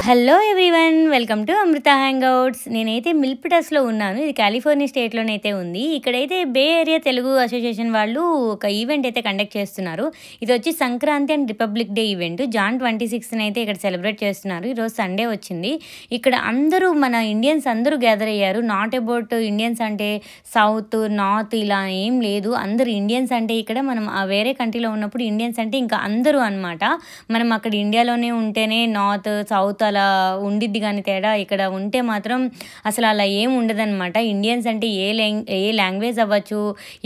Hello everyone, welcome to Amrutha hangouts. నేనైతే మిల్పిటస్లో ఉన్నాను. ఇది కాలిఫోర్నియా స్టేట్లోనైతే ఉంది. ఇక్కడైతే బే ఏరియా తెలుగు అసోసియేషన్ వాళ్ళు ఒక ఈవెంట్ అయితే కండక్ట్ చేస్తున్నారు. ఇది వచ్చి Sankranti and republic day event. Jan 26న అయితే ఇక్కడ సెలబ్రేట్ చేస్తున్నారు. ఈరోజు సండే వచ్చింది. ఇక్కడ అందరూ మన ఇండియన్స్ అందరూ గ్యాదర్ అయ్యారు. నాట్ అబౌట్ ఇండియన్స్ అంటే సౌత్ నార్త్ ఇలా ఏం లేదు. అందరూ ఇండియన్స్ అంటే ఇక్కడ మనం వేరే కంట్రీలో ఉన్నప్పుడు ఇండియన్స్ అంటే ఇంకా అందరూ అనమాట. మనం అక్కడ ఇండియాలోనే ఉంటేనే నార్త్ సౌత్ అలా ఉండిద్ది, కానీ తేడా ఇక్కడ ఉంటే మాత్రం అసలు అలా ఏం ఉండదన్నమాట. ఇండియన్స్ అంటే ఏ లాంగ్వేజ్ అవ్వచ్చు,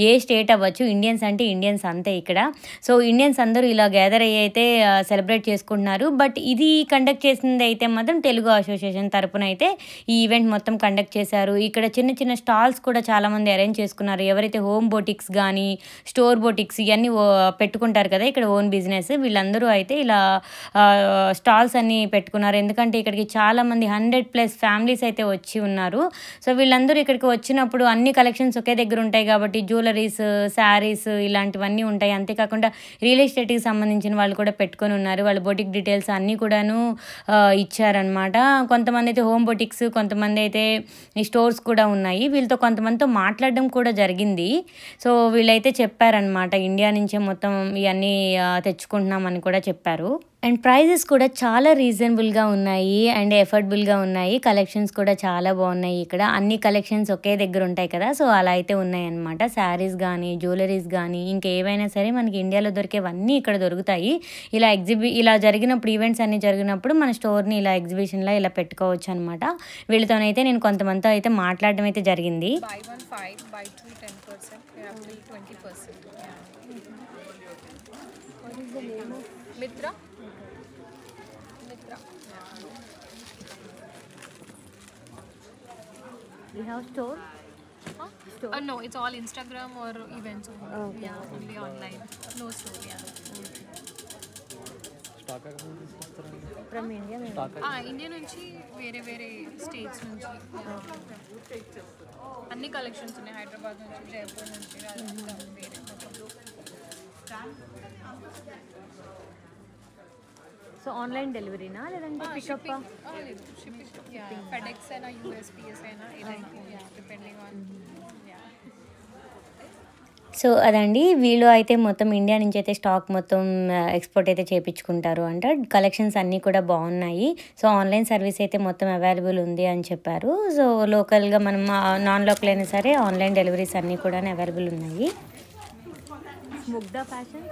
ఏ స్టేట్ అవ్వచ్చు, ఇండియన్స్ అంటే ఇండియన్స్ అంతే ఇక్కడ. సో ఇండియన్స్ అందరూ ఇలా గ్యాదర్ అయ్యి అయితే సెలబ్రేట్ చేసుకుంటున్నారు. బట్ ఇది కండక్ట్ చేసింది అయితే మాత్రం తెలుగు అసోసియేషన్ తరపున అయితే ఈ ఈవెంట్ మొత్తం కండక్ట్ చేశారు. ఇక్కడ చిన్న చిన్న స్టాల్స్ కూడా చాలామంది అరేంజ్ చేసుకున్నారు. ఎవరైతే హోమ్ బొటిక్స్ కానీ స్టోర్ బొటిక్స్ ఇవన్నీ పెట్టుకుంటారు కదా ఇక్కడ ఓన్ బిజినెస్, వీళ్ళందరూ అయితే ఇలా స్టాల్స్ అన్నీ పెట్టుకున్నారు. ఎందుకంటే ఇక్కడికి చాలామంది 100+ ఫ్యామిలీస్ అయితే వచ్చి ఉన్నారు. సో వీళ్ళందరూ ఇక్కడికి వచ్చినప్పుడు అన్ని కలెక్షన్స్ ఒకే దగ్గర ఉంటాయి కాబట్టి జ్యువెలరీస్, శారీస్ ఇలాంటివన్నీ ఉంటాయి. అంతేకాకుండా రియల్ ఎస్టేట్కి సంబంధించిన వాళ్ళు కూడా పెట్టుకొని ఉన్నారు. వాళ్ళ బొటిక్ డీటెయిల్స్ అన్నీ కూడాను ఇచ్చారనమాట. కొంతమంది అయితే హోమ్ బొటిక్స్, కొంతమంది అయితే స్టోర్స్ కూడా ఉన్నాయి. వీళ్ళతో కొంతమందితో మాట్లాడడం కూడా జరిగింది. సో వీళ్ళైతే చెప్పారనమాట, ఇండియా నుంచే మొత్తం ఇవన్నీ తెచ్చుకుంటున్నామని కూడా చెప్పారు. అండ్ ప్రైజెస్ కూడా చాలా రీజనబుల్గా ఉన్నాయి అండ్ ఎఫర్డబుల్గా ఉన్నాయి. కలెక్షన్స్ కూడా చాలా బాగున్నాయి. ఇక్కడ అన్ని కలెక్షన్స్ ఒకే దగ్గర ఉంటాయి కదా, సో అలా అయితే ఉన్నాయన్నమాట. శారీస్ కానీ జ్యువెలరీస్ కానీ ఇంకేవైనా సరే మనకి ఇండియాలో దొరికేవన్నీ ఇక్కడ దొరుకుతాయి. ఇలా జరిగినప్పుడు, ఈవెంట్స్ అన్నీ జరిగినప్పుడు మన స్టోర్ని ఇలా ఎగ్జిబిషన్లో ఇలా పెట్టుకోవచ్చు అనమాట. వీళ్ళతోనైతే నేను కొంతమందితో అయితే మాట్లాడడం అయితే జరిగింది. We have store? Huh? Store? No, it's all Instagram or events only. Okay. Yeah, only online. No store, yeah. Stock From India? India నుంచి వేరే స్టేట్స్ నుంచి అన్ని కలెక్షన్స్ ఉన్నాయి. హైదరాబాద్ నుంచి, జైపూర్ నుంచి, వేరే సో ఆన్లైన్ డెలివరీనా లేదంటే పికప్? షిప్పింగ్, ఫెడెక్స్ అయినా యూఎస్పిఎస్ అయినా డిపెండింగ్ ఆన్. సో అదండి, వీళ్ళు అయితే మొత్తం ఇండియా నుంచి అయితే స్టాక్ మొత్తం ఎక్స్పోర్ట్ అయితే చేయించుకుంటారు అంట. కలెక్షన్స్ అన్నీ కూడా బాగున్నాయి. సో ఆన్లైన్ సర్వీస్ అయితే మొత్తం అవైలబుల్ ఉంది అని చెప్పారు. సో లోకల్గా మనం నాన్ లోకల్ అయినా సరే ఆన్లైన్ డెలివరీస్ అన్నీ కూడా అవైలబుల్ ఉన్నాయి. ముగ్ధా fashion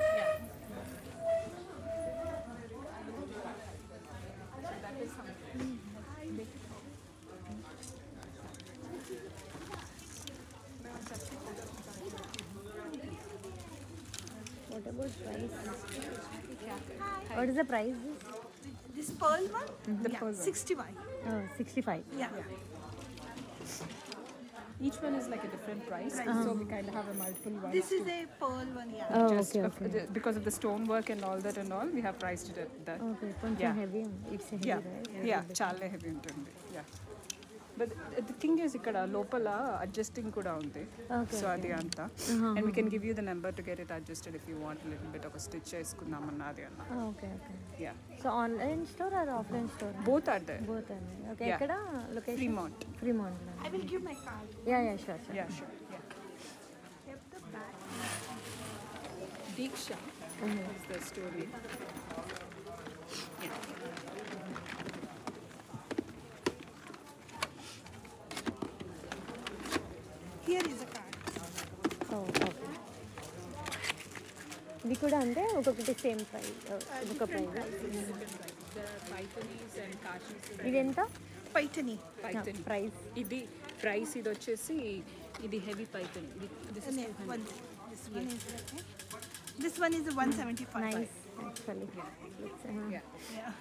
What is the price? This pearl one? The pearl 65. Oh, 65. Yeah. Each one is like a different price, so we kind of have a multiple ones. This is a pearl one, yeah. Oh, Just okay. because of the stonework and all that, we have priced it at that. Okay, కొంచెం heavy. It's heavy, right? Yeah, చాలా heavy ఉంటుంది. Yeah. But the thing is, ఇక్కడ లోపల adjusting కూడా ఉంది. So అది అంతా. And we can give you the number to get it adjusted if you want a little bit of a stitch చేసుకుందామన్నా అది అన్న. Okay. Yeah. So online store or offline store? Both are there. Both are there. Okay. Yeah. ఎక్కడ location? Fremont. I will give my card. Yeah, sure. Yeah, sure. Yeah. Have the back. Diksha is the story. Here is a card. Oh, okay. ఇది కూడా అంటే ఒక్కొక్కటి same price, ఒక price. ఇది ఎంత? Paitani. Price ఇది price ఇది వచ్చేసి ఇది heavy Python. This one is okay. This one is 175. Nice actually. Yeah.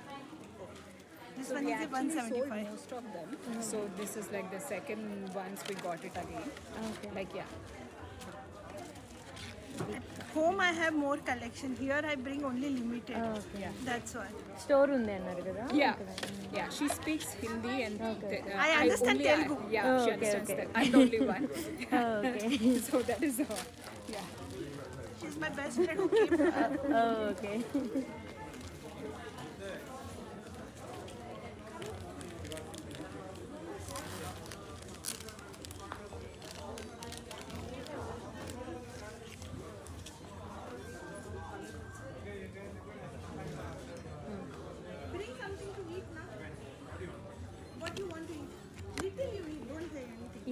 This one is 175. Most of them. So this is like the second ones we got it again. Okay. Like At home I have more collection. Here I bring only limited. Okay. Yeah. That's why. Store ఉంది అన్నారు కదా. Yeah, she speaks Hindi and I understand Telugu. She understands that. I'm the only one. Okay. So that is yeah. She's my best friend who came. Okay.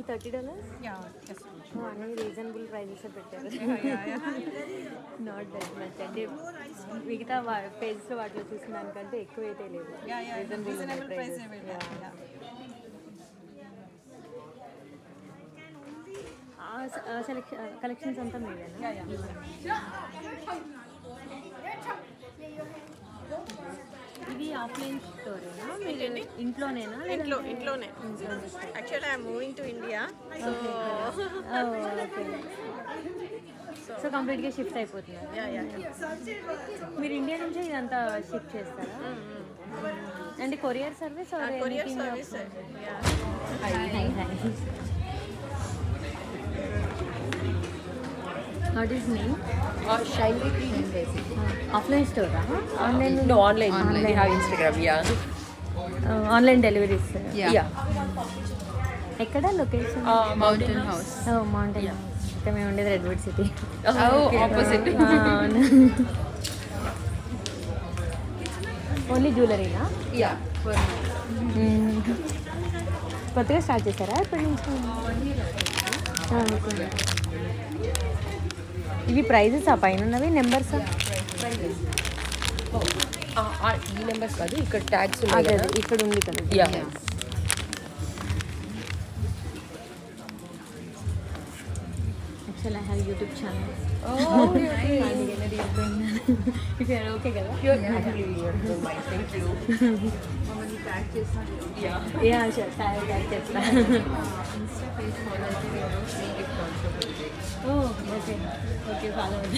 $30? Yeah, yes. అన్నీ reasonable prices పెట్టారు. Not that much అంటే మిగతా పేజెస్లో వాటిలో చూసిన దానికంటే ఎక్కువ అయితే లేదు. Reasonable price. కలెక్షన్స్ అంతా మీరేనా? ఇది ఆఫ్లైన్ స్టోరేనా? మీరు ఇంట్లోనేనా? ఇంట్లోనే. Actually I'm moving to India, so okay. So కంప్లీట్గా షిఫ్ట్ అయిపోతున్నారు. మీరు ఇండియా నుంచి ఇదంతా షిఫ్ట్ చేస్తారా? అంటే courier service? Courier service. What is name? Shiny Green Basic. Offline store? Online? No, online. We have Instagram, yeah. Online deliveries? Yeah. Ekkada location? Mountain House. Oh, Mountain House. Okay, మేము ఉండేది Redwood city. Oh, opposite. Only జ్యువెలరీనా? Yeah. కొత్తగా start చేశారా ఎప్పటి నుంచి? ఇవి prices ఆ పైన ఉన్నవి నెంబర్స్? ఈ నెంబర్స్ కాదు, ఇక్కడ ట్యాగ్స్ ఉన్నాయి అదే కదా. ఇక్కడ ఉంది కదా. Yeah. Actually, I have YouTube channel. Oh, okay. If you are okay కదా? Don't mind. Thank you. Yeah, sure. Tag చేస్తా. Oh, okay. Okay, follow it.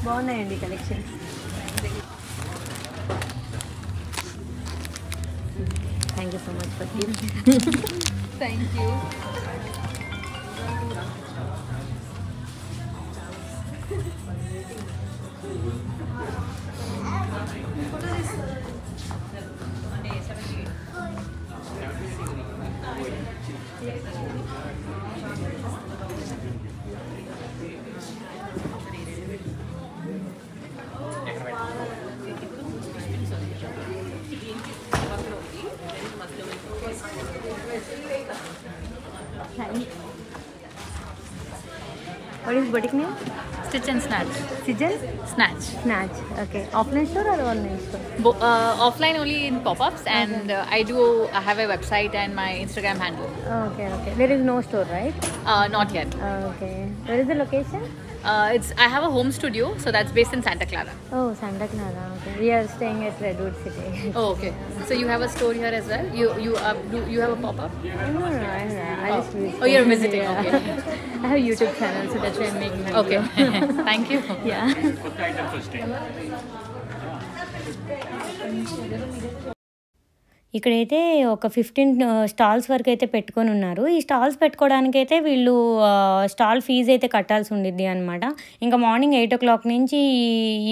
బాగున్నాయండి collections. Thank you so much for Thank you. What is boutique name? Stitch and Snatch. Sijan? Snatch. Snatch. Okay. Offline store or online store? Offline only in pop-ups, and I have a website and my Instagram handle. Okay, okay. There is no store, right? Not yet. Okay. Where is the location? I have a home studio, so that's based in Santa Clara. Oh, Santa Clara. Okay. We are staying at Redwood City. Oh, okay. So you have a store here as well. You have a pop-up. No, I just visit. Oh, you're visiting. Yeah. Okay. I have YouTube channel, so that's why I'm making my Okay. video. Thank you. Yeah. ఇక్కడైతే ఒక 15 stalls వరకు అయితే పెట్టుకొని ఉన్నారు. ఈ stalls పెట్టుకోవడానికైతే వీళ్ళు stall fee అయితే కట్టాల్సి ఉండిద్ది అనమాట. ఇంకా మార్నింగ్ 8 o'clock నుంచి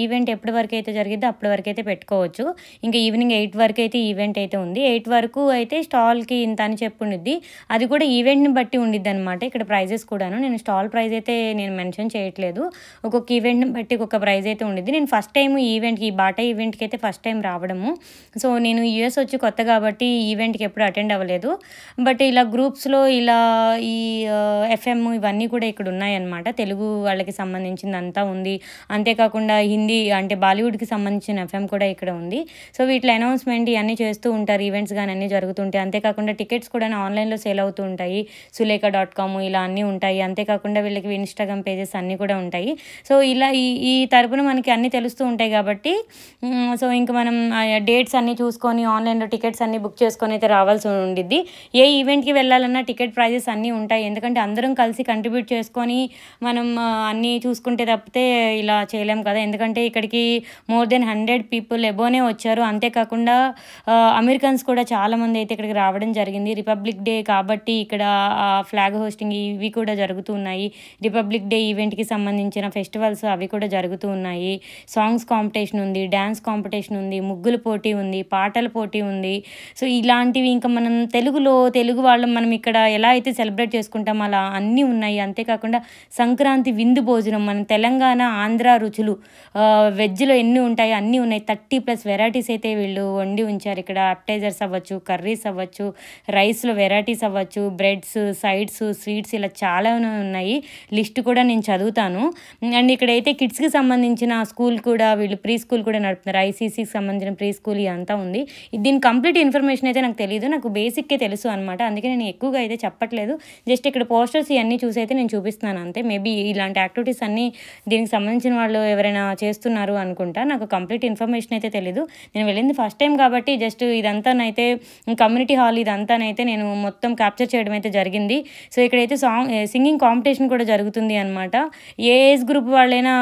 ఈవెంట్ ఎప్పటి వరకు అయితే జరిగిద్దో అప్పటి వరకు అయితే పెట్టుకోవచ్చు. ఇంకా ఈవినింగ్ 8 వరకు అయితే ఈవెంట్ అయితే ఉంది. 8 వరకు అయితే స్టాల్కి ఇంత అని చెప్పి ఉండిద్ది. అది కూడా ఈవెంట్ని బట్టి ఉండిద్ది అనమాట. ఇక్కడ ప్రైజెస్ కూడాను నేను స్టాల్ ప్రైజ్ అయితే నేను మెన్షన్ చేయట్లేదు. ఒక్కొక్క ఈవెంట్ని బట్టి ఒక్కొక్క ప్రైజ్ అయితే ఉండిద్ది. నేను ఫస్ట్ టైం ఈవెంట్కి ఈ బాటా ఈవెంట్కి అయితే ఫస్ట్ టైం రావడము. సో నేను యూఎస్ వచ్చి కొత్తగా కాబట్టి ఈవెంట్కి ఎప్పుడు అటెండ్ అవ్వలేదు. బట్ ఇలా గ్రూప్స్లో ఇలా ఈ ఎఫ్ఎం ఇవన్నీ కూడా ఇక్కడ ఉన్నాయన్నమాట. తెలుగు వాళ్ళకి సంబంధించింది అంతా ఉంది. అంతేకాకుండా హిందీ అంటే బాలీవుడ్కి సంబంధించిన ఎఫ్ఎం కూడా ఇక్కడ ఉంది. సో వీటిలో అనౌన్స్మెంట్ ఇవన్నీ చేస్తూ ఉంటారు. ఈవెంట్స్ కానీ అన్నీ జరుగుతుంటాయి. అంతేకాకుండా టికెట్స్ కూడా ఆన్లైన్లో సేల్ అవుతూ ఉంటాయి. suleika.com ఇలా అన్నీ ఉంటాయి. అంతేకాకుండా వీళ్ళకి ఇన్స్టాగ్రామ్ పేజెస్ అన్నీ కూడా ఉంటాయి. సో ఇలా ఈ తరపున మనకి అన్నీ తెలుస్తూ ఉంటాయి కాబట్టి సో ఇంకా మనం డేట్స్ అన్నీ చూసుకొని ఆన్లైన్లో టికెట్స్ అన్నీ బుక్ చేసుకొని అయితే రావాల్సి ఉండిద్ది. ఏ ఈవెంట్కి వెళ్ళాలన్నా టికెట్ ప్రైజెస్ అన్నీ ఉంటాయి. ఎందుకంటే అందరం కలిసి కంట్రిబ్యూట్ చేసుకొని మనం అన్నీ చూసుకుంటే తప్పితే ఇలా చేయలేం కదా. ఎందుకంటే ఇక్కడికి మోర్ దెన్ 100 people ఎబోనే వచ్చారు. అంతేకాకుండా అమెరికన్స్ కూడా చాలామంది అయితే ఇక్కడికి రావడం జరిగింది. రిపబ్లిక్ డే కాబట్టి ఇక్కడ ఫ్లాగ్ హోస్టింగ్ ఇవి కూడా జరుగుతూ ఉన్నాయి. రిపబ్లిక్ డే ఈవెంట్కి సంబంధించిన ఫెస్టివల్స్ అవి కూడా జరుగుతూ ఉన్నాయి. సాంగ్స్ కాంపిటీషన్ ఉంది, డ్యాన్స్ కాంపిటీషన్ ఉంది, ముగ్గుల పోటీ ఉంది, పాటల పోటీ ఉంది. సో ఇలాంటివి ఇంకా మనం తెలుగు వాళ్ళం మనం ఇక్కడ ఎలా అయితే సెలబ్రేట్ చేసుకుంటాం అలా అన్నీ ఉన్నాయి. అంతేకాకుండా సంక్రాంతి విందు భోజనం మన తెలంగాణ ఆంధ్ర రుచులు వెజ్లో ఎన్ని ఉంటాయో అన్నీ ఉన్నాయి. 30+ వెరైటీస్ అయితే వీళ్ళు వండి ఉంచారు ఇక్కడ. అప్టైజర్స్ అవ్వచ్చు, కర్రీస్ అవ్వచ్చు, రైస్లో వెరైటీస్ అవ్వచ్చు, బ్రెడ్స్, సైడ్స్, స్వీట్స్ ఇలా చాలా ఉన్నాయి. లిస్ట్ కూడా నేను చదువుతాను. అండ్ ఇక్కడైతే కిడ్స్కి సంబంధించిన స్కూల్ కూడా వీళ్ళు ప్రీ స్కూల్ కూడా నడుపుతున్నారు. ఐసీసీకి సంబంధించిన ప్రీ స్కూల్ ఇదంతా ఉంది. దీని కంప్లీట్ ఇన్ఫర్మేషన్ అయితే నాకు తెలియదు, నాకు బేసిక్కే తెలుసు అనమాట. అందుకే నేను ఎక్కువగా అయితే చెప్పట్లేదు. జస్ట్ ఇక్కడ పోస్టర్స్ ఇవన్నీ చూసి అయితే నేను చూపిస్తున్నాను అంతే. మేబీ ఇలాంటి యాక్టివిటీస్ అన్నీ దీనికి సంబంధించిన వాళ్ళు ఎవరైనా చేస్తున్నారు అనుకుంటా. నాకు కంప్లీట్ ఇన్ఫర్మేషన్ అయితే తెలీదు. నేను వెళ్ళింది ఫస్ట్ టైం కాబట్టి జస్ట్ ఇదంతానైతే కమ్యూనిటీ హాల్ ఇదంతానైతే నేను మొత్తం క్యాప్చర్ చేయడం అయితే జరిగింది. సో ఇక్కడైతే సింగింగ్ కాంపిటీషన్ కూడా జరుగుతుంది అనమాట. ఏ ఏజ్ గ్రూప్ వాళ్ళైనా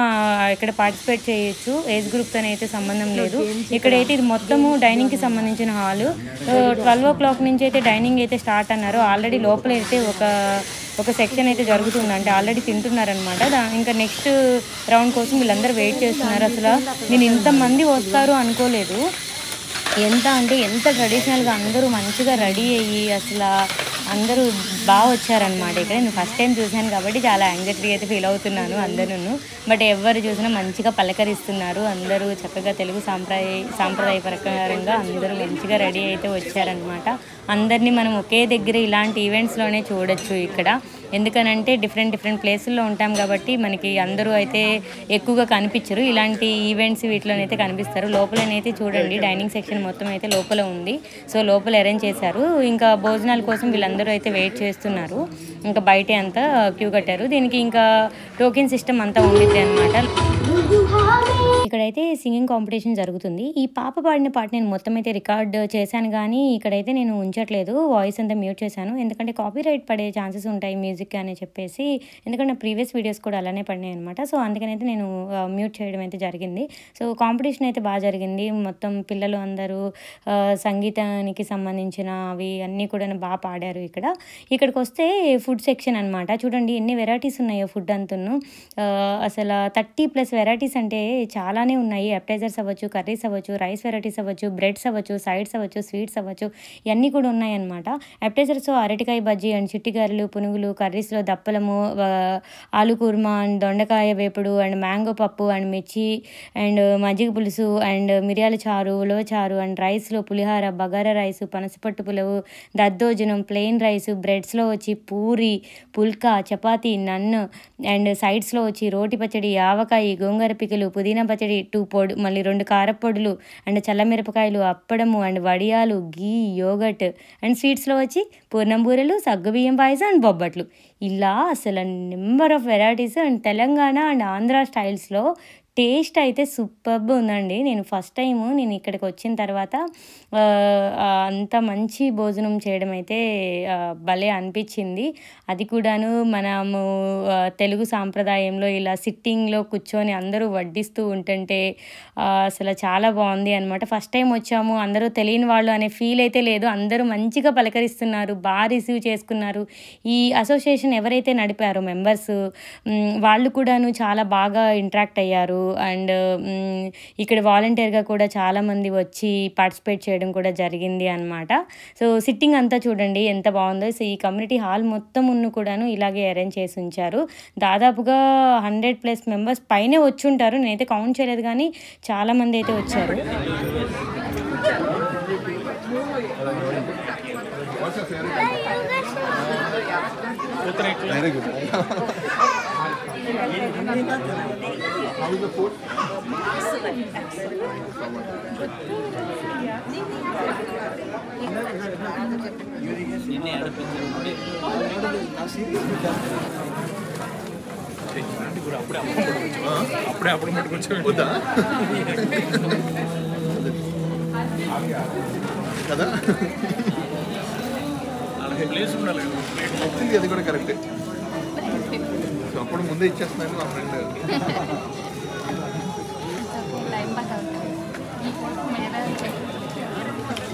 ఇక్కడ పార్టిసిపేట్ చేయొచ్చు, ఏజ్ గ్రూప్తో అయితే సంబంధం లేదు. ఇక్కడైతే ఇది మొత్తము డైనింగ్కి సంబంధించిన హాలు. 12 o'clock నుంచి అయితే డైనింగ్ అయితే స్టార్ట్ అన్నారు. ఆల్రెడీ లోపల అయితే ఒక సెక్షన్ అయితే జరుగుతుంది, అంటే ఆల్రెడీ తింటున్నారనమాట. ఇంకా నెక్స్ట్ రౌండ్ కోసం వీళ్ళందరూ వెయిట్ చేస్తున్నారు. అసలు నేను ఇంతమంది వస్తారు అనుకోలేదు. ఎంత ట్రెడిషనల్గా అందరూ మంచిగా రెడీ అయ్యి అసలు అందరూ బాగా వచ్చారనమాట. ఇక్కడ నేను ఫస్ట్ టైం చూశాను కాబట్టి చాలా యాంగ్జైటీ అయితే ఫీల్ అవుతున్నాను అందరూ. బట్ ఎవరు చూసినా మంచిగా పలకరిస్తున్నారు. అందరూ చక్కగా తెలుగు సాంప్రదాయ ప్రకారంగా అందరూ మంచిగా రెడీ అయితే వచ్చారనమాట. అందరినీ మనం ఒకే దగ్గర ఇలాంటి ఈవెంట్స్లోనే చూడొచ్చు ఇక్కడ. ఎందుకనంటే డిఫరెంట్ ప్లేసుల్లో ఉంటాం కాబట్టి మనకి అందరూ అయితే ఎక్కువగా కనిపించరు. ఇలాంటి ఈవెంట్స్ వీటిలోనైతే కనిపిస్తారు. లోపలనైతే చూడండి డైనింగ్ సెక్షన్ మొత్తం అయితే లోపల ఉంది. సో లోపల అరేంజ్ చేశారు. ఇంకా భోజనాల కోసం వీళ్ళందరూ అయితే వెయిట్ చేస్తున్నారు. ఇంకా బయటే అంతా క్యూ కట్టారు. దీనికి ఇంకా టోకెన్ సిస్టమ్ అంతా ఉండిద్ది అనమాట. ఇక్కడైతే సింగింగ్ కాంపిటీషన్ జరుగుతుంది. ఈ పాప పాడిన పాట నేను మొత్తం అయితే రికార్డ్ చేశాను, కానీ ఇక్కడైతే నేను ఉంచట్లేదు. వాయిస్ అంతా మ్యూట్ చేశాను. ఎందుకంటే కాపీరైట్ పడే ఛాన్సెస్ ఉంటాయి మ్యూజిక్ అని చెప్పేసి. ఎందుకంటే నా ప్రీవియస్ వీడియోస్ కూడా అలానే పడినాయి అనమాట. సో అందుకనైతే నేను మ్యూట్ చేయడం అయితే జరిగింది. సో కాంపిటీషన్ అయితే బాగా జరిగింది. మొత్తం పిల్లలు అందరూ సంగీతానికి సంబంధించిన అవి అన్నీ కూడా బాగా పాడారు. ఇక్కడికి వస్తే ఫుడ్ సెక్షన్ అనమాట. చూడండి ఎన్ని వెరైటీస్ ఉన్నాయో ఫుడ్ అంతును. అసలు 30+ వెరైటీస్ అంటే చాలానే ఉన్నాయి. అప్టైజర్స్ అవ్వచ్చు, కర్రీస్ అవ్వచ్చు, రైస్ వెరైటీస్ అవ్వచ్చు, బ్రెడ్స్ అవ్వచ్చు, సైడ్స్ అవ్వచ్చు, స్వీట్స్ అవ్వచ్చు, ఇవన్నీ కూడా ఉన్నాయన్నమాట. అప్టైజర్స్ అరటికాయ బజ్జీ అండ్ చిట్టిగారెలు, పునుగులు, కర్రీస్లో దప్పలము, ఆలు కుర్మా అండ్ దొండకాయ వేపుడు అండ్ మ్యాంగో పప్పు అండ్ మిర్చి అండ్ మజ్జిగ పులుసు అండ్ మిరియాల చారు, ఉలవ చారు అండ్ రైస్లో పులిహార, బగారా రైసు, పనసపట్టు పులవు, దద్దోజనం, ప్లెయిన్ రైసు, బ్రెడ్స్లో వచ్చి పూరి, పుల్కా, చపాతీ, నన్ను అండ్ సైడ్స్లో వచ్చి రోటి పచ్చడి, ఆవకాయ, గోంగూర పిక్కలు, పుదీనా పచ్చడి, 2 పొడి, మళ్ళీ 2 కారపొడులు అండ్ చల్లమిరపకాయలు, అప్పడము అండ్ వడియాలు, గీ, యోగట్ అండ్ స్వీట్స్లో వచ్చి పూర్ణం బూరెలు, సగ్గుబియ్యం పాయసం అండ్ బొబ్బట్లు. ఇలా అసలు number of varieties and Telangana and Andhra స్టైల్స్లో టేస్ట్ అయితే సూపర్బ్ ఉందండి. నేను ఫస్ట్ టైము నేను ఇక్కడికి వచ్చిన తర్వాత అంత మంచి భోజనం చేయడం అయితే భలే అనిపించింది. అది కూడాను మనము తెలుగు సాంప్రదాయంలో ఇలా సిట్టింగ్లో కూర్చొని అందరూ వడ్డిస్తూ ఉంటుంటే అసలు చాలా బాగుంది అనమాట. ఫస్ట్ టైం వచ్చాము, అందరూ తెలియని వాళ్ళు అనే ఫీల్ అయితే లేదు. అందరూ మంచిగా పలకరిస్తున్నారు, బాగా రిసీవ్ చేసుకున్నారు. ఈ అసోసియేషన్ ఎవరైతే నడిపారో మెంబర్స్ వాళ్ళు కూడాను చాలా బాగా ఇంటరాక్ట్ అయ్యారు. అండ్ ఇక్కడ వాలంటీర్గా కూడా చాలామంది వచ్చి పార్టిసిపేట్ చేయడం కూడా జరిగింది అనమాట. సో సిట్టింగ్ అంతా చూడండి ఎంత బాగుందో. సో ఈ కమ్యూనిటీ హాల్ మొత్తం కూడాను ఇలాగే అరేంజ్ చేసి ఉంచారు. దాదాపుగా 100+ మెంబర్స్ పైనే వచ్చి ఉంటారు. నేనైతే కౌంట్ చేయలేదు, కానీ చాలామంది అయితే వచ్చారు. Very good. How is the food? Excellent. అప్పుడే వద్దా కదా అది కూడా కరెక్టే. సో అప్పుడు ముందే ఇచ్చేస్తున్నాను మా ఫ్రెండ్.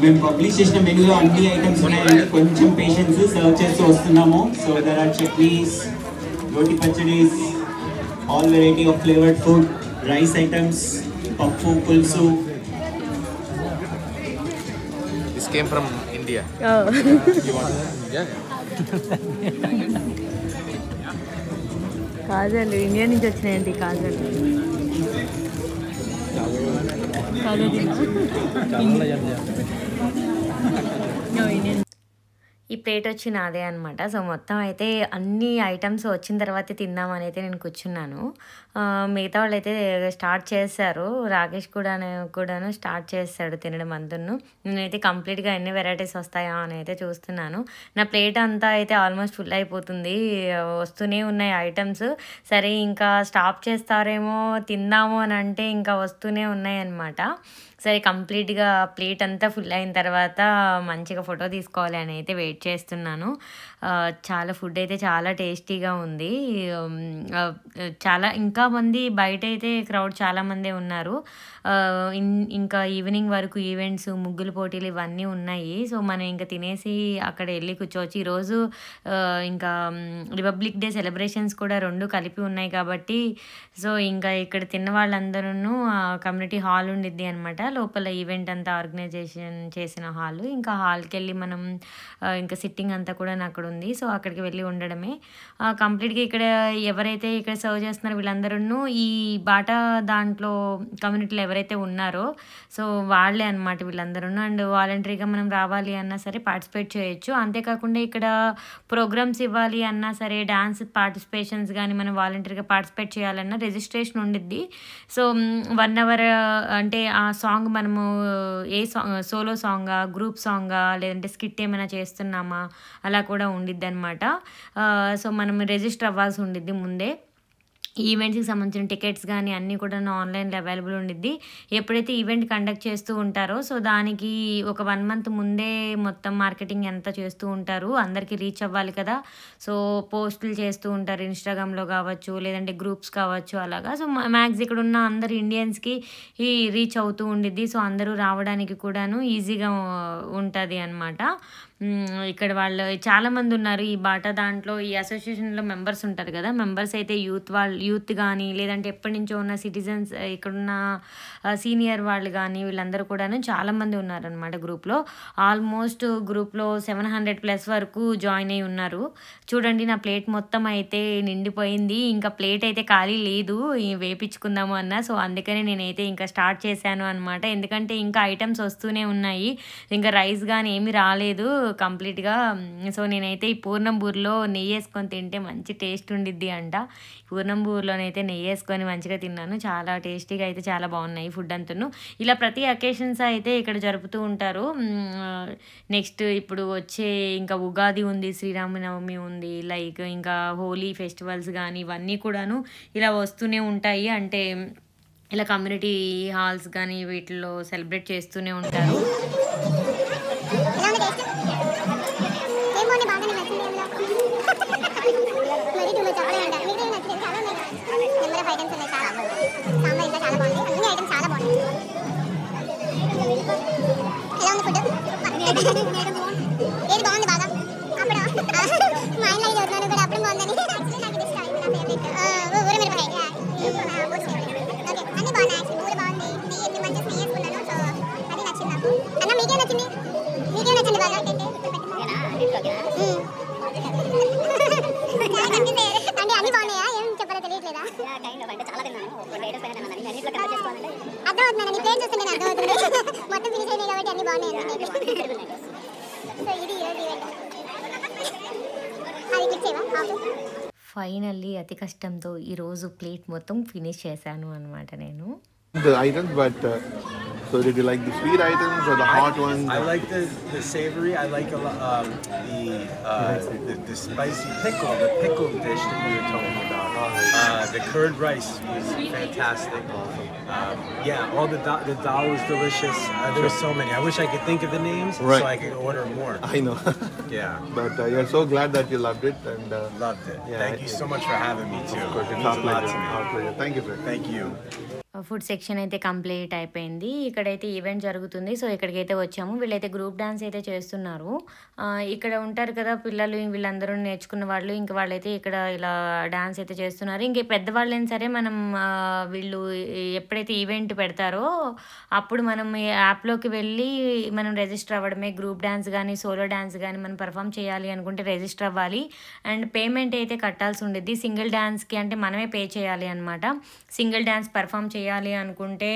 మేము పబ్లిష్ చేసిన మెనూలో అన్ని ఐటమ్స్ ఉన్నాయండి. కొంచెం పేషెన్స్, సర్వ్ చేస్తూ వస్తున్నాము. So there are chutneys, roti pachadis, all variety of flavoured food, rice items, pappu, pulusu. just came from India. Oh. Yeah. Kajal India నుంచి వచ్చినాయండి కాజల్. ఈ ప్లేట్ వచ్చి నాదే అనమాట. సో మొత్తం అయితే అన్ని ఐటమ్స్ వచ్చిన తర్వాత తిందామని అయితే నేను కూర్చున్నాను. మిగతా వాళ్ళు అయితే స్టార్ట్ చేశారు. రాకేష్ కూడాను స్టార్ట్ చేస్తాడు తినడం అంతను. నేనైతే కంప్లీట్గా ఎన్ని వెరైటీస్ వస్తాయా అని అయితే చూస్తున్నాను. నా ప్లేట్ అంతా అయితే ఆల్మోస్ట్ ఫుల్ అయిపోతుంది. వస్తూనే ఉన్నాయి ఐటమ్స్. సరే ఇంకా స్టాప్ చేస్తారేమో తిందాము అని అంటే ఇంకా వస్తూనే ఉన్నాయి అన్నమాట. సరే కంప్లీట్గా ప్లేట్ అంతా ఫుల్ అయిన తర్వాత మంచిగా ఫోటో తీసుకోవాలి అని అయితే వెయిట్ చేస్తున్నాను. చాలా ఫుడ్ అయితే చాలా టేస్టీగా ఉంది. చాలా ఇంకా మంది బయట అయితే క్రౌడ్ చాలామందే ఉన్నారు. ఇంకా ఈవినింగ్ వరకు ఈవెంట్స్, ముగ్గులు పోటీలు ఇవన్నీ ఉన్నాయి. సో మనం ఇంకా తినేసి అక్కడ వెళ్ళి కూర్చోవచ్చు. ఈరోజు ఇంకా రిపబ్లిక్ డే సెలబ్రేషన్స్ కూడా 2 కలిపి ఉన్నాయి కాబట్టి సో ఇంకా ఇక్కడ తిన్న వాళ్ళందరూ కమ్యూనిటీ హాల్ ఉండిద్ది అనమాట. లోపల ఈవెంట్ అంతా ఆర్గనైజేషన్ చేసిన హాల్. ఇంకా హాల్కి వెళ్ళి మనం ఇంకా సిట్టింగ్ అంతా కూడా అక్కడ ఉంది. సో అక్కడికి వెళ్ళి ఉండడమే. కంప్లీట్గా ఇక్కడ ఎవరైతే ఇక్కడ సర్వ్ చేస్తున్నారో వీళ్ళందరూ ఈ బాటా దాంట్లో కమ్యూనిటీలో ఎవరైతే ఉన్నారో సో వాళ్ళే అనమాట వీళ్ళందరూ. అండ్ వాలంటరీగా మనం రావాలి అన్నా సరే పార్టిసిపేట్ చేయొచ్చు. అంతేకాకుండా ఇక్కడ ప్రోగ్రామ్స్ ఇవ్వాలి అన్నా సరే, డాన్స్ పార్టిసిపేషన్స్ కానీ మనం వాలంటరీగా పార్టిసిపేట్ చేయాలన్నా రిజిస్ట్రేషన్ ఉండిద్ది. సో 1 hour అంటే ఆ సాంగ్ మనము ఏ సోలో సాంగా, గ్రూప్ సాంగా, లేదంటే స్కిట్ ఏమైనా చేస్తున్నామా అలా కూడా ఉండిద్ది అనమాట. సో మనం రిజిస్టర్ అవ్వాల్సి ఉండిద్ది ముందే. ఈవెంట్స్కి సంబంధించిన టికెట్స్ కానీ అన్నీ కూడా ఆన్లైన్లో అవైలబుల్ ఉండిద్ది. ఎప్పుడైతే ఈవెంట్ కండక్ట్ చేస్తూ ఉంటారో సో దానికి ఒక 1 month ముందే మొత్తం మార్కెటింగ్ ఎంత చేస్తూ ఉంటారు. అందరికీ రీచ్ అవ్వాలి కదా. సో పోస్టులు చేస్తూ ఉంటారు ఇన్స్టాగ్రామ్లో కావచ్చు, లేదంటే గ్రూప్స్ కావచ్చు అలాగా. సో మ్యాక్స్ ఇక్కడ ఉన్న అందరు ఇండియన్స్కి ఈ రీచ్ అవుతూ ఉండిద్ది. సో అందరూ రావడానికి కూడాను ఈజీగా ఉంటుంది అనమాట. ఇక్కడ వాళ్ళు చాలామంది ఉన్నారు ఈ బాటా దాంట్లో. ఈ అసోసియేషన్లో మెంబర్స్ ఉంటారు కదా, మెంబర్స్ అయితే యూత్ కానీ లేదంటే ఎప్పటి నుంచో ఉన్న సిటిజన్స్, ఇక్కడున్న సీనియర్ వాళ్ళు కానీ వీళ్ళందరూ కూడాను చాలామంది ఉన్నారనమాట గ్రూప్లో. ఆల్మోస్ట్ గ్రూప్లో 700+ వరకు జాయిన్ అయి ఉన్నారు. చూడండి నా ప్లేట్ మొత్తం అయితే నిండిపోయింది. ఇంకా ప్లేట్ అయితే ఖాళీ లేదు వేపించుకుందాము అన్న. సో అందుకని నేనైతే ఇంకా స్టార్ట్ చేశాను అనమాట. ఎందుకంటే ఇంకా ఐటమ్స్ వస్తూనే ఉన్నాయి, ఇంకా రైస్ కానీ ఏమీ రాలేదు కంప్లీట్గా. సో నేనైతే ఈ పూర్ణంబూర్లో నెయ్యి వేసుకొని తింటే మంచి టేస్ట్ ఉండిద్ది అంట. పూర్ణంబూర్లోనైతే నెయ్యి వేసుకొని మంచిగా తిన్నాను. చాలా టేస్టీగా అయితే చాలా బాగున్నాయి ఫుడ్ అంతను. ఇలా ప్రతి అకేషన్స్ అయితే ఇక్కడ జరుపుతూ ఉంటారు. నెక్స్ట్ ఇప్పుడు వచ్చే ఇంకా ఉగాది ఉంది, శ్రీరామనవమి ఉంది, లైక్ ఇంకా హోలీ ఫెస్టివల్స్ కానీ ఇవన్నీ కూడాను ఇలా వస్తూనే ఉంటాయి. అంటే ఇలా కమ్యూనిటీ హాల్స్ కానీ వీటిల్లో సెలబ్రేట్ చేస్తూనే ఉంటారు. ఫైనల్లీ అతి కష్టంతో ఈరోజు ప్లేట్ మొత్తం ఫినిష్ చేశాను అనమాట నేను. The items, but so did you like the sweet items or the hot ones? I like the savory. I like a lot the spicy pickle, the pickle dish that we were talking about. The curd rice was fantastic. Yeah, all the dal was delicious. There were so many. I wish I could think of the names so I could order more. I know. Yeah. But you're so glad that you loved it and loved it. Yeah, thank you so much for having me too. Of course, it's our pleasure. Our pleasure. Thank you, sir. Thank you. Food section అయితే complete అయిపోయింది. ఇక్కడైతే event జరుగుతుంది. So ఇక్కడికైతే వచ్చాము. వీళ్ళైతే group dance అయితే చేస్తున్నారు. ఇక్కడ ఉంటారు కదా పిల్లలు, వీళ్ళందరూ నేర్చుకున్న వాళ్ళు, ఇంక వాళ్ళైతే ఇక్కడ ఇలా డాన్స్ అయితే చేస్తున్నారు. ఇంక పెద్దవాళ్ళైనా సరే మనం వీళ్ళు ఎప్పుడైతే ఈవెంట్ పెడతారో అప్పుడు మనం ఈ యాప్లోకి వెళ్ళి మనం రిజిస్టర్ అవ్వడమే. గ్రూప్ డాన్స్ కానీ సోలో డాన్స్ కానీ మనం పర్ఫామ్ చేయాలి అనుకుంటే రిజిస్టర్ అవ్వాలి. అండ్ పేమెంట్ అయితే కట్టాల్సి ఉండేది. సింగిల్ డాన్స్కి అంటే మనమే పే చేయాలి అనమాట. సింగిల్ డాన్స్ పర్ఫామ్ చేయాలి అనుకుంటే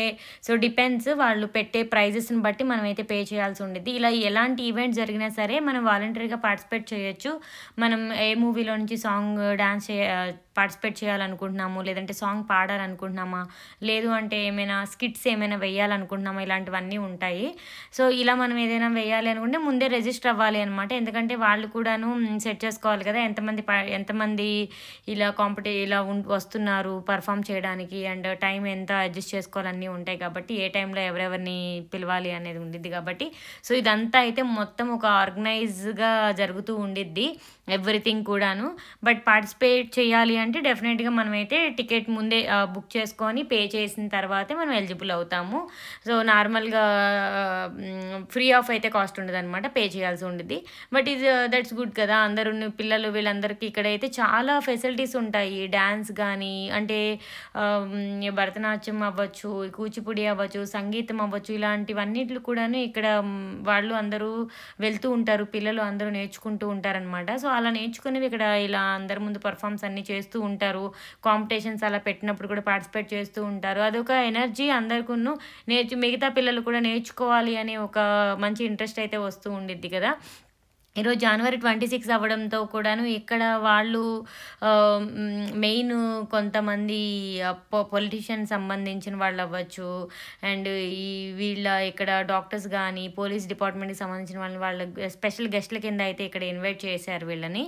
సో డిపెండ్స్, వాళ్ళు పెట్టే ప్రైజెస్ని బట్టి మనమైతే పే చేయాల్సి ఉండేది. ఇలా ఎలాంటి ఈవెంట్ జరిగినా సరే మనం వాలంటరీగా పార్టిసిపేట్ చేయొచ్చు. మనం ఏ మూవీలో నుంచి సాంగ్ డాన్స్ పార్టిసిపేట్ చేయాలనుకుంటున్నాము, లేదంటే సాంగ్ పాడాలనుకుంటున్నామా, లేదు అంటే ఏమైనా స్కిట్స్ ఏమైనా వేయాలనుకుంటున్నామా, ఇలాంటివన్నీ ఉంటాయి. సో ఇలా మనం ఏదైనా వేయాలి అనుకుంటే ముందే రిజిస్టర్ అవ్వాలి అనమాట. ఎందుకంటే వాళ్ళు కూడాను సెట్ చేసుకోవాలి కదా ఎంతమంది ఇలా ఇలా వస్తున్నారు పర్ఫామ్ చేయడానికి, అండ్ టైం ఎంత అడ్జస్ట్ చేసుకోవాలన్నీ ఉంటాయి కాబట్టి ఏ టైంలో ఎవరెవరిని పిలవాలి అనేది ఉండిద్ది కాబట్టి. సో ఇదంతా అయితే మొత్తం ఒక ఆర్గనైజ్గా జరుగుతూ ఉండిద్ది ఎవ్రీథింగ్ కూడాను. బట్ పార్టిసిపేట్ చేయాలి అంటే డెఫినెట్గా మనమైతే టికెట్ ముందే బుక్ చేసుకొని పే చేసిన తర్వాతే మనం ఎలిజిబుల్ అవుతాము. సో నార్మల్గా ఫ్రీ ఆఫ్ అయితే కాస్ట్ ఉండదు అనమాట, పే చేయాల్సి ఉంటుంది. బట్ ఇది దట్స్ గుడ్ కదా, అందరూ పిల్లలు వీళ్ళందరికీ ఇక్కడైతే చాలా ఫెసిలిటీస్ ఉంటాయి. డ్యాన్స్ కానీ అంటే భరతనాట్యం అవ్వచ్చు, కూచిపూడి అవ్వచ్చు, సంగీతం అవ్వచ్చు, ఇలాంటివన్నిట్లు కూడాను ఇక్కడ వాళ్ళు అందరూ వెళ్తూ ఉంటారు, పిల్లలు అందరూ నేర్చుకుంటూ ఉంటారనమాట. సో అలా నేర్చుకునేవి ఇక్కడ ఇలా అందరి ముందు పర్ఫార్మెన్స్ అన్నీ చేస్తూ ఉంటారు. కాంపిటీషన్స్ అలా పెట్టినప్పుడు కూడా పార్టిసిపేట్ చేస్తూ ఉంటారు. అదొక ఎనర్జీ అందరికీ మిగతా పిల్లలు కూడా నేర్చుకోవాలి అనే ఒక మంచి ఇంట్రెస్ట్ అయితే వస్తూ ఉండిద్ది కదా. ఈరోజు January 26 అవ్వడంతో కూడాను ఇక్కడ వాళ్ళు మెయిన్ కొంతమంది పొలిటీషియన్ సంబంధించిన వాళ్ళు అవ్వచ్చు, అండ్ వీళ్ళ ఇక్కడ డాక్టర్స్ కానీ పోలీస్ డిపార్ట్మెంట్కి సంబంధించిన వాళ్ళ స్పెషల్ గెస్ట్ల కింద అయితే ఇక్కడ ఇన్వైట్ చేశారు వీళ్ళని.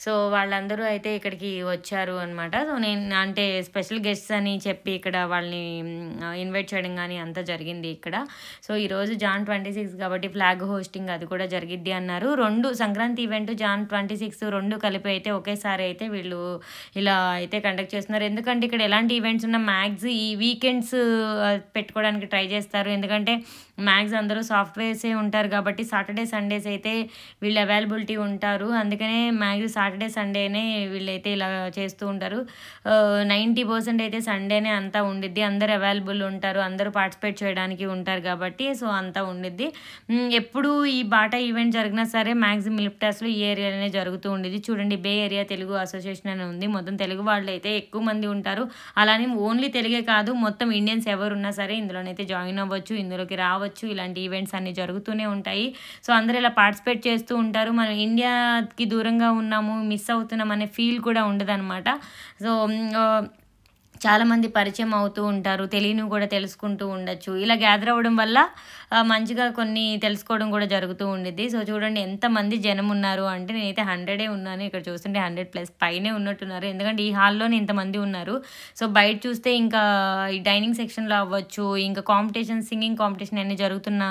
సో వాళ్ళందరూ అయితే ఇక్కడికి వచ్చారు అనమాట. సో నేను అంటే స్పెషల్ గెస్ట్స్ అని చెప్పి ఇక్కడ వాళ్ళని ఇన్వైట్ చేయడం కానీ అంతా జరిగింది ఇక్కడ. సో ఈరోజు Jan 26 కాబట్టి ఫ్లాగ్ హోస్టింగ్ అది కూడా జరిగిద్ది అన్నారు. సంక్రాంతి ఈవెంట్ Jan 26 రెండు కలిపి అయితే ఒకేసారి అయితే వీళ్ళు ఇలా అయితే కండక్ట్ చేస్తున్నారు. ఎందుకంటే ఇక్కడ ఎలాంటి ఈవెంట్స్ ఉన్నా మ్యాక్స్ ఈ వీకెండ్స్ పెట్టుకోవడానికి ట్రై చేస్తారు. ఎందుకంటే మ్యాక్స్ అందరూ సాఫ్ట్వేర్సే ఉంటారు కాబట్టి సాటర్డే సండేస్ అయితే వీళ్ళు అవైలబిలిటీ ఉంటారు. అందుకనే మ్యాక్స్ సాటర్డే సండేనే వీళ్ళైతే ఇలా చేస్తూ ఉంటారు. 90% అయితే సండేనే అంతా ఉండిద్ది. అందరు అవైలబుల్ ఉంటారు, అందరూ పార్టిసిపేట్ చేయడానికి ఉంటారు కాబట్టి సో అంతా ఉండిద్ది. ఎప్పుడు ఈ బాటా ఈవెంట్ జరిగినా సరే మ్యాక్సిమం మిల్పిటాస్లో ఈ ఏరియాలోనే జరుగుతూ ఉండేది. చూడండి, బే ఏరియా తెలుగు అసోసియేషన్ అని ఉంది. మొత్తం తెలుగు వాళ్ళు అయితే ఎక్కువ మంది ఉంటారు. అలానే ఓన్లీ తెలుగే కాదు, మొత్తం ఇండియన్స్ ఎవరున్నా సరే ఇందులోనైతే జాయిన్ అవ్వచ్చు, ఇందులోకి రావచ్చు. ఇలాంటి ఈవెంట్స్ అన్నీ జరుగుతూనే ఉంటాయి. సో అందరూ ఇలా పార్టిసిపేట్ చేస్తూ ఉంటారు. మనం ఇండియాకి దూరంగా ఉన్నాము, మిస్ అవుతున్నాం అనే ఫీల్ కూడా ఉండదన్నమాట. సో చాలామంది పరిచయం అవుతూ ఉంటారు, తెలియని కూడా తెలుసుకుంటూ ఉండొచ్చు. ఇలా గ్యాదర్ అవ్వడం వల్ల మంచిగా కొన్ని తెలుసుకోవడం కూడా జరుగుతూ ఉండిద్ది. సో చూడండి ఎంతమంది జనం ఉన్నారు అంటే నేనైతే 100 ఉన్నాను. ఇక్కడ చూస్తుంటే 100+ పైనే ఉన్నట్టున్నారు, ఎందుకంటే ఈ హాల్లోనే ఇంతమంది ఉన్నారు. సో బయట చూస్తే ఇంకా ఈ డైనింగ్ సెక్షన్లో అవ్వచ్చు, ఇంకా కాంపిటీషన్ సింగింగ్ కాంపిటీషన్ అన్నీ జరుగుతున్న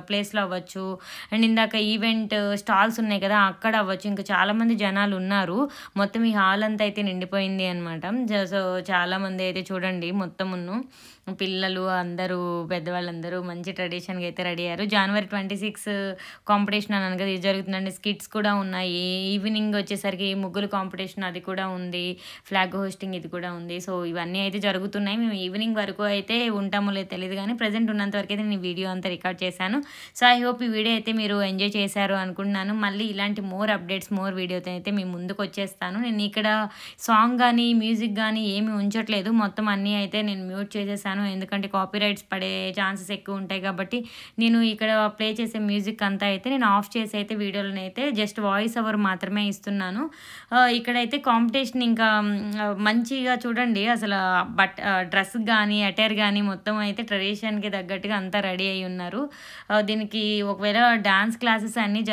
ప్లేస్లో అవ్వచ్చు, అండ్ ఇందాక ఈవెంట్ స్టాల్స్ ఉన్నాయి కదా అక్కడ అవ్వచ్చు. ఇంకా చాలామంది జనాలు ఉన్నారు. మొత్తం ఈ హాల్ అంతా అయితే నిండిపోయింది అనమాట. సో చాలామంది అయితే చూడండి మొత్తం పిల్లలు అందరూ పెద్దవాళ్ళందరూ మంచి ట్రెడిషన్గా అయితే రెడీ అయ్యారు. January 26 కాంపిటీషన్ అన్నాను కదా, ఇది జరుగుతుందండి. స్కిట్స్ కూడా ఉన్నాయి. ఈవినింగ్ వచ్చేసరికి ముగ్గులు కాంపిటీషన్ అది కూడా ఉంది, ఫ్లాగ్ హోస్టింగ్ ఇది కూడా ఉంది. సో ఇవన్నీ అయితే జరుగుతున్నాయి. మేము ఈవినింగ్ వరకు అయితే ఉంటామో లేదు తెలియదు, కానీ ప్రజెంట్ ఉన్నంత వరకు అయితే నేను వీడియో అంతా రికార్డ్ చేశాను. సో ఐ హోప్ ఈ వీడియో అయితే మీరు ఎంజాయ్ చేశారు అనుకుంటున్నాను. మళ్ళీ ఇలాంటి మోర్ అప్డేట్స్ మోర్ వీడియోతో అయితే మీ ముందుకు వచ్చేస్తాను. నేను ఇక్కడ సాంగ్ కానీ మ్యూజిక్ కానీ ఏమి ఉంచట్లేదు, మొత్తం అన్నీ అయితే నేను మ్యూట్ చేసేసాను. ఎందుకంటే కాపీరైట్స్ పడే ఛాన్సెస్ ఎక్కువ ఉంటాయి కాబట్టి నేను ఇక్కడ ప్లే చేసే మ్యూజిక్ అంతా అయితే నేను ఆఫ్ చేసి అయితే వీడియోలను అయితే జస్ట్ వాయిస్ ఓవర్ మాత్రమే ఇస్తున్నాను. ఇక్కడైతే కాంపిటీషన్ ఇంకా మంచిగా చూడండి, అసలు డ్రెస్ కానీ అటైర్ కానీ మొత్తం అయితే ట్రెడిషన్కి తగ్గట్టుగా అంతా రెడీ అయి ఉన్నారు. దీనికి ఒకవేళ డాన్స్ క్లాసెస్ అన్నీ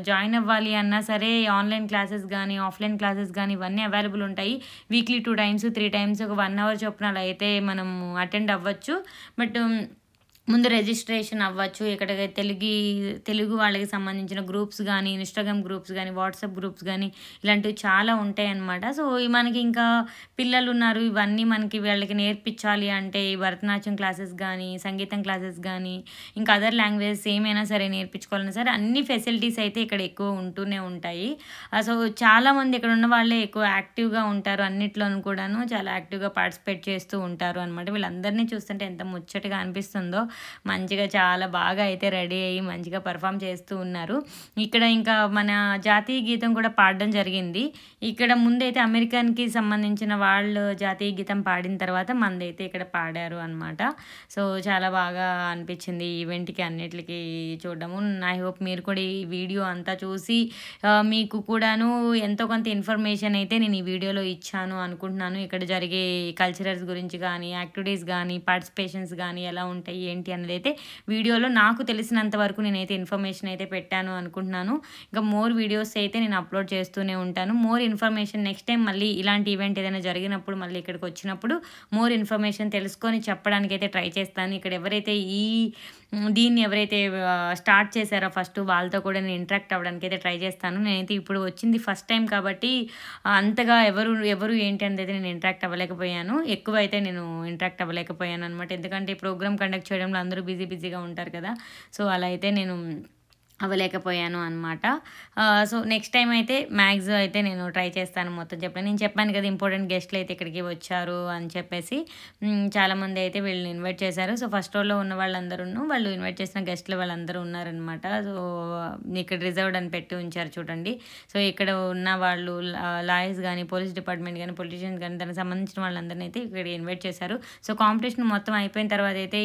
జాయిన్ అవ్వాలి అన్నా సరే ఆన్లైన్ క్లాసెస్ కానీ ఆఫ్లైన్ క్లాసెస్ కానీ ఇవన్నీ అవైలబుల్ ఉంటాయి. వీక్లీ 2 times 3 times ఒక 1 hour చొప్పున అలా అయితే మనం అటెండ్ అవ్వచ్చు. బట్ ముందు రిజిస్ట్రేషన్ అవ్వచ్చు. ఇక్కడ తెలుగు వాళ్ళకి సంబంధించిన గ్రూప్స్ కానీ, ఇన్స్టాగ్రామ్ గ్రూప్స్ కానీ, వాట్సాప్ గ్రూప్స్ కానీ ఇలాంటివి చాలా ఉంటాయి అన్నమాట. సో మనకి ఇంకా పిల్లలు ఉన్నారు, ఇవన్నీ మనకి వీళ్ళకి నేర్పించాలి అంటే ఈ భరతనాట్యం క్లాసెస్ కానీ, సంగీతం క్లాసెస్ కానీ, ఇంకా అదర్ లాంగ్వేజెస్ ఏమైనా సరే నేర్పించుకోవాలన్నా సరే అన్ని ఫెసిలిటీస్ అయితే ఇక్కడ ఎక్కువ ఉంటూనే ఉంటాయి. సో చాలామంది ఇక్కడ ఉన్న వాళ్ళే ఎక్కువ యాక్టివ్గా ఉంటారు, అన్నిట్లోనూ కూడాను చాలా యాక్టివ్గా పార్టిసిపేట్ చేస్తూ ఉంటారు అనమాట. వీళ్ళందరినీ చూస్తుంటే ఎంత ముచ్చటగా అనిపిస్తుందో. మంచిగా చాలా బాగా అయితే రెడీ అయ్యి మంచిగా పర్ఫామ్ చేస్తూ ఉన్నారు. ఇక్కడ ఇంకా మన జాతీయ గీతం కూడా పాడడం జరిగింది. ఇక్కడ ముందైతే అమెరికన్కి సంబంధించిన వాళ్ళు జాతీయ గీతం పాడిన తర్వాత మనదైతే ఇక్కడ పాడారు అనమాట. సో చాలా బాగా అనిపించింది ఈ ఈవెంట్కి అన్నిటికి చూడడము. ఐ హోప్ మీరు కూడా ఈ వీడియో అంతా చూసి మీకు కూడాను ఎంతో కొంత ఇన్ఫర్మేషన్ అయితే నేను ఈ వీడియోలో ఇచ్చాను అనుకుంటున్నాను. ఇక్కడ జరిగే కల్చరల్స్ గురించి కానీ, యాక్టివిటీస్ కానీ, పార్టిసిపేషన్స్ కానీ ఎలా ఉంటాయి ఏంటి అనేది అయితే వీడియోలో నాకు తెలిసినంత వరకు నేనైతే ఇన్ఫర్మేషన్ అయితే పెట్టాను అనుకుంటున్నాను. ఇంకా మోర్ వీడియోస్ అయితే నేను అప్లోడ్ చేస్తూనే ఉంటాను. మోర్ ఇన్ఫర్మేషన్ నెక్స్ట్ టైం మళ్ళీ ఇలాంటి ఈవెంట్ ఏదైనా జరిగినప్పుడు మళ్ళీ ఇక్కడికి వచ్చినప్పుడు మోర్ ఇన్ఫర్మేషన్ తెలుసుకొని చెప్పడానికి అయితే ట్రై చేస్తాను. ఇక్కడ ఎవరైతే దీన్ని ఎవరైతే స్టార్ట్ చేశారో ఫస్ట్ వాళ్ళతో కూడా నేను ఇంటరాక్ట్ అవ్వడానికి అయితే ట్రై చేస్తాను. నేనైతే ఇప్పుడు వచ్చింది ఫస్ట్ టైం కాబట్టి అంతగా ఎవరు ఏంటి అనేది అయితే నేను ఇంటరాక్ట్ అవ్వలేకపోయాను. ఎక్కువ అయితే నేను ఇంటరాక్ట్ అవ్వలేకపోయాను అనమాట. ఎందుకంటే ఈ ప్రోగ్రామ్ కండక్ట్ చేయడంలో అందరూ బిజీగా ఉంటారు కదా. సో అలా అయితే నేను అవ్వలేకపోయాను అనమాట. సో నెక్స్ట్ టైం అయితే మ్యాక్స్ అయితే నేను ట్రై చేస్తాను మొత్తం చెప్పాను. నేను చెప్పాను కదా ఇంపార్టెంట్ గెస్ట్లు అయితే ఇక్కడికి వచ్చారు అని చెప్పేసి. చాలామంది అయితే వీళ్ళని ఇన్వైట్ చేశారు. సో ఫస్ట్ రోలో ఉన్న వాళ్ళందరూ వాళ్ళు ఇన్వైట్ చేసిన గెస్ట్లు వాళ్ళందరూ ఉన్నారనమాట. సో ఇక్కడ రిజర్వ్డ్ అని పెట్టి ఉంచారు చూడండి. సో ఇక్కడ ఉన్న వాళ్ళు లాయర్స్ కానీ, పోలీస్ డిపార్ట్మెంట్ కానీ, పొలిటీషియన్స్ కానీ దానికి సంబంధించిన వాళ్ళందరినీ అయితే ఇక్కడికి ఇన్వైట్ చేశారు. సో కాంపిటీషన్ మొత్తం అయిపోయిన తర్వాత అయితే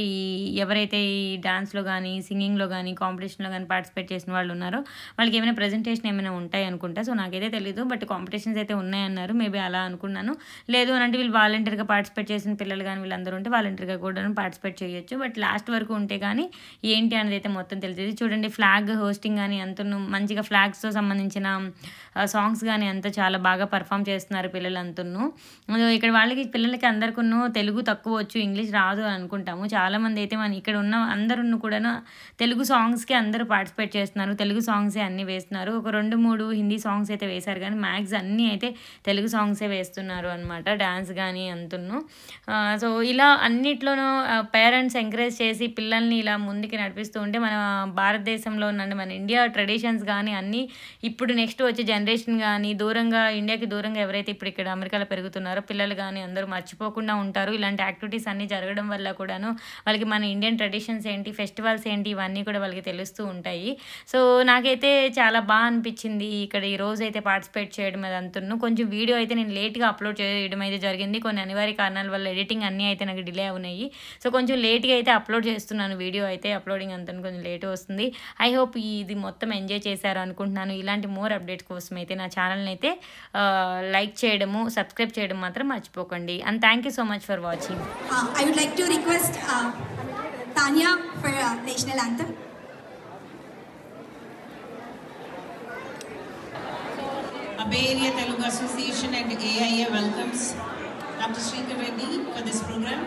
ఎవరైతే ఈ డాన్స్లో కానీ, సింగింగ్లో కానీ, కాంపిటీషన్లో కానీ పార్టిసిపేట్ చేసిన వాళ్ళు ఉన్నారో వాళ్ళకి ఏమైనా ప్రెజెంటేషన్ ఏమైనా ఉంటాయి అనుకుంటా. సో నాకైతే తెలీదు, బట్ కాంపిటీషన్స్ అయితే ఉన్నాయన్నారు. మేబీ అలా అనుకున్నాను. లేదు అని అంటే వీళ్ళు వాలంటీర్గా పార్టిసిపేట్ చేసిన పిల్లలు కానీ వీళ్ళందరూ ఉంటే వాలంటీర్గా కూడా పార్టిసిపేట్ చేయొచ్చు. బట్ లాస్ట్ వరకు ఉంటే కానీ ఏంటి అనేది అయితే మొత్తం తెలిసేది. చూడండి ఫ్లాగ్ హోస్టింగ్ కానీ అంత మంచిగా ఫ్లాగ్స్తో సంబంధించిన సాంగ్స్ కానీ అంతా చాలా బాగా పర్ఫామ్ చేస్తున్నారు పిల్లలంతను. ఇక్కడ పిల్లలకి అందరికీ తెలుగు తక్కువ వచ్చు, ఇంగ్లీష్ రాదు అని అనుకుంటాము. చాలామంది అయితే ఇక్కడ ఉన్న అందరూ కూడా తెలుగు సాంగ్స్కి అందరూ పార్టిసిపేట్ చేస్తున్నారు. తెలుగు సాంగ్సే అన్నీ వేస్తున్నారు. ఒక 2-3 హిందీ సాంగ్స్ అయితే వేశారు కానీ మ్యాక్స్ అన్నీ అయితే తెలుగు సాంగ్సే వేస్తున్నారు అనమాట. డ్యాన్స్ కానీ అంతును. సో ఇలా అన్నిట్లోనూ పేరెంట్స్ ఎంకరేజ్ చేసి పిల్లల్ని ఇలా ముందుకి నడిపిస్తూ ఉంటే మన భారతదేశంలో ఉన్న మన ఇండియా ట్రెడిషన్స్ కానీ అన్నీ ఇప్పుడు నెక్స్ట్ వచ్చే జనరేషన్ కానీ ఇండియాకి దూరంగా ఎవరైతే ఇప్పుడు ఇక్కడ అమెరికాలో పెరుగుతున్నారో పిల్లలు కానీ అందరూ మర్చిపోకుండా ఉంటారు. ఇలాంటి యాక్టివిటీస్ అన్నీ జరగడం వల్ల కూడాను వాళ్ళకి మన ఇండియన్ ట్రెడిషన్స్ ఏంటి, ఫెస్టివల్స్ ఏంటి ఇవన్నీ కూడా వాళ్ళకి తెలుస్తూ ఉంటాయి. సో నాకైతే చాలా బాగా అనిపించింది ఇక్కడ ఈ రోజు అయితే పార్టిసిపేట్ చేయడం అదంతా. కొంచెం వీడియో అయితే నేను లేట్గా అప్లోడ్ చేయడం అయితే జరిగింది. కొన్ని అనివార్య కారణాల వల్ల ఎడిటింగ్ అన్నీ అయితే నాకు డిలే అవునాయి. సో కొంచెం లేట్గా అయితే అప్లోడ్ చేస్తున్నాను వీడియో అయితే. అప్లోడింగ్ అంతా కొంచెం లేట్ వస్తుంది. ఐ హోప్ ఇది మొత్తం ఎంజాయ్ చేశారు అనుకుంటున్నాను. ఇలాంటి మోర్ అప్డేట్స్ కోసం అయితే నా ఛానల్ని అయితే లైక్ చేయడము, సబ్స్క్రైబ్ చేయడం మాత్రం మర్చిపోకండి. And thank you so much for watching. I would like to request Tanya for national anthem. Bay Area Telugu Association and AIA welcomes Dr. Sridhar Reddy for this program.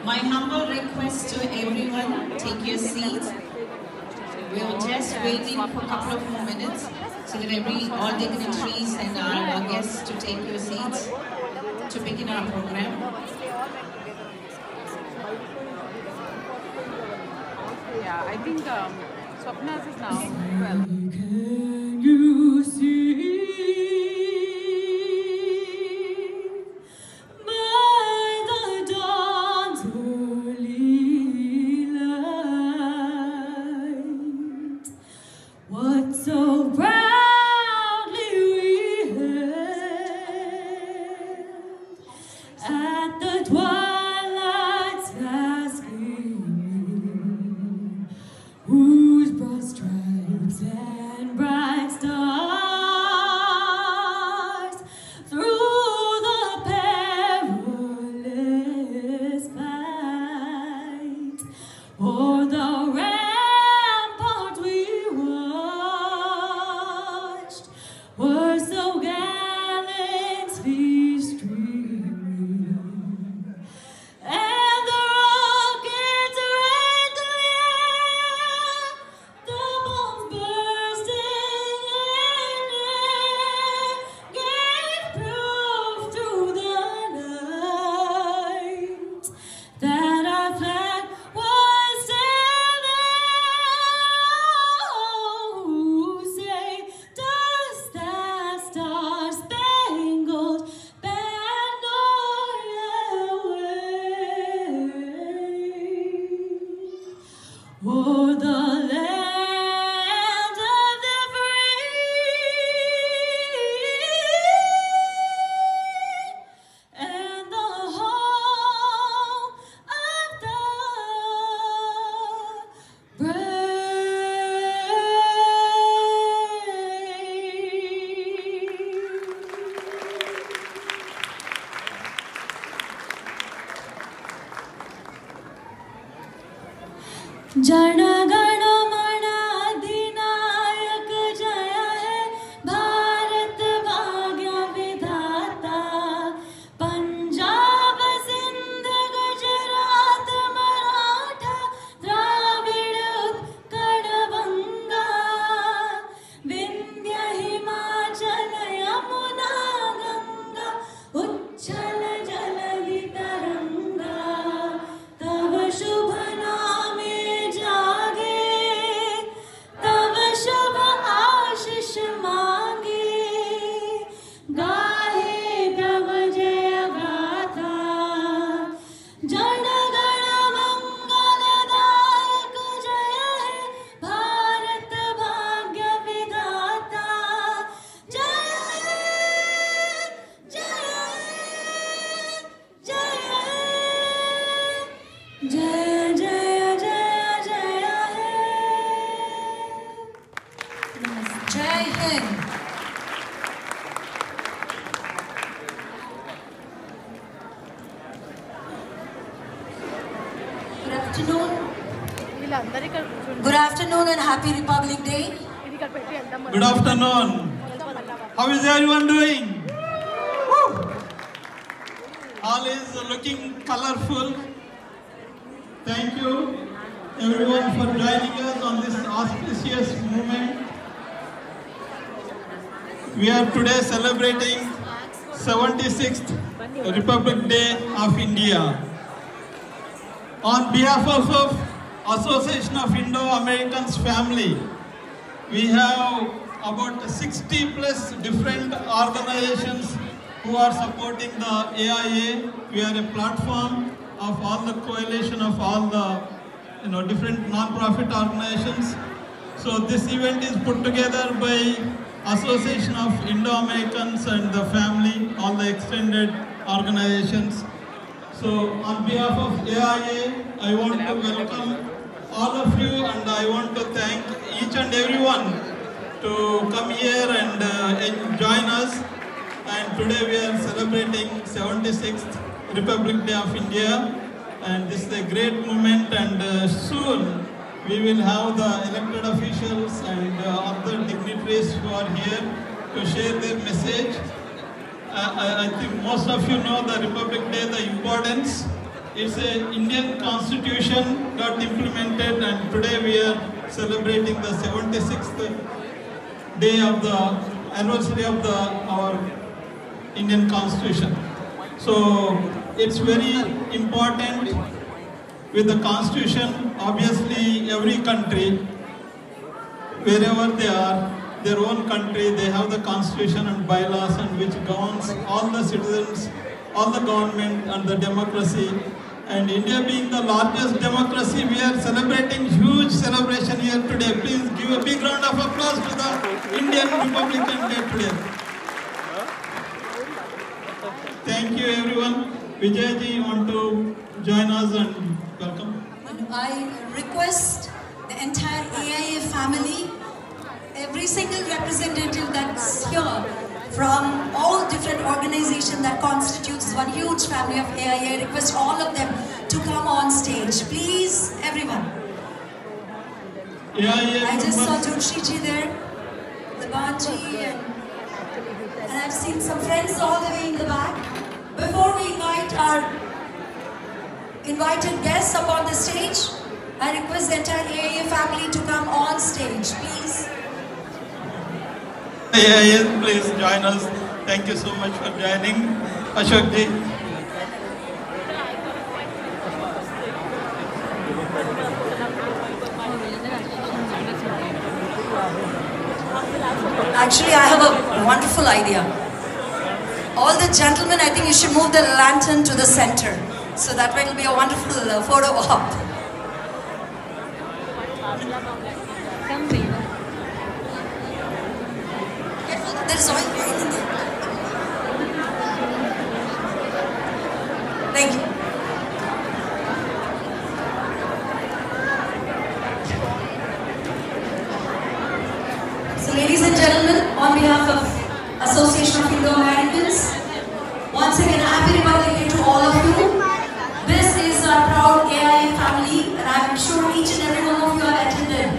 My humble request to everyone, take your seats. We are just waiting for a couple of more minutes so that all dignitaries and our guests to take your seats to begin our program. Yeah, I think Swapna's is now 12. Can you see? So proudly we hailed at the twilight's last gleaming, whose broad stripes and bright stars Jai Hind. Good afternoon. Good afternoon and happy Republic Day. Good afternoon. How is everyone doing? Woo! All is looking colorful. Thank you everyone for joining us on this auspicious moment. We are today celebrating 76th Republic Day of India. On behalf of Association of Indo-Americans Family, we have about 60 plus different organizations who are supporting the AIA. We are a platform of all the coalition of all the different non-profit organizations. So this event is put together by Association of Indo-Americans and the family, all the extended organizations. So on behalf of AIA, I want to welcome all of you and I want to thank each and everyone to come here and join us. And today we are celebrating 76th Republic Day of India, and this is a great moment, and soon we will have the elected officials and other dignitaries who are here to share their message. I think most of you know the Republic Day, the importance. It's an Indian constitution got implemented, and today we are celebrating the 76th day of the anniversary of our Indian constitution. So it's very important with the constitution. Obviously every country, wherever they are, their own country, they have the constitution and bylaws and which governs all the citizens, all the government and the democracy. And India being the largest democracy, we are celebrating huge celebration here today. Please give a big round of applause to the Indian Republican Day today. Thank you everyone. Vijayji, you want to join us and welcome? I request the entire AIA family, every single representative that's here from all different organizations that constitutes one huge family of AIA, I request all of them to come on stage. Please, everyone. I just saw Tulshiji there, Labanji, and I've seen some friends all the way in the back. Before we invite our invited guests up on the stage, I request the entire AIA family to come on stage, please. AIA, please join us. Thank you so much for joining. Ashok ji. Actually, I have a wonderful idea. All the gentlemen, I think you should move the lantern to the center. So that way it will be a wonderful photo op. There's oil right in there. Thank you. So ladies and gentlemen, on behalf of Association of Indo-Americans, once again, happy Republic Day to all of you. This is our proud AIA family, and I'm sure each and every one of you have attended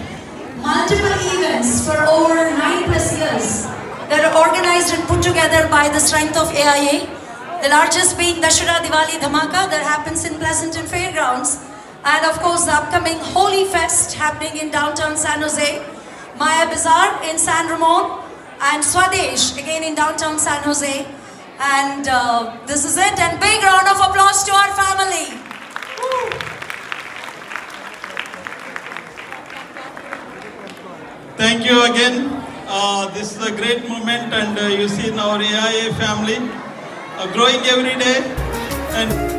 multiple events for over 9+ years that are organized and put together by the strength of AIA. The largest being Dussehra Diwali Dhamaka that happens in Pleasanton Fairgrounds, and of course the upcoming Holy Fest happening in downtown San Jose, Maya Bazaar in San Ramon, and Swadesh again in downtown San Jose. And this is it, and big round of applause to our family. Woo. Thank you again. This is a great moment, and you see in our AIA family growing every day. And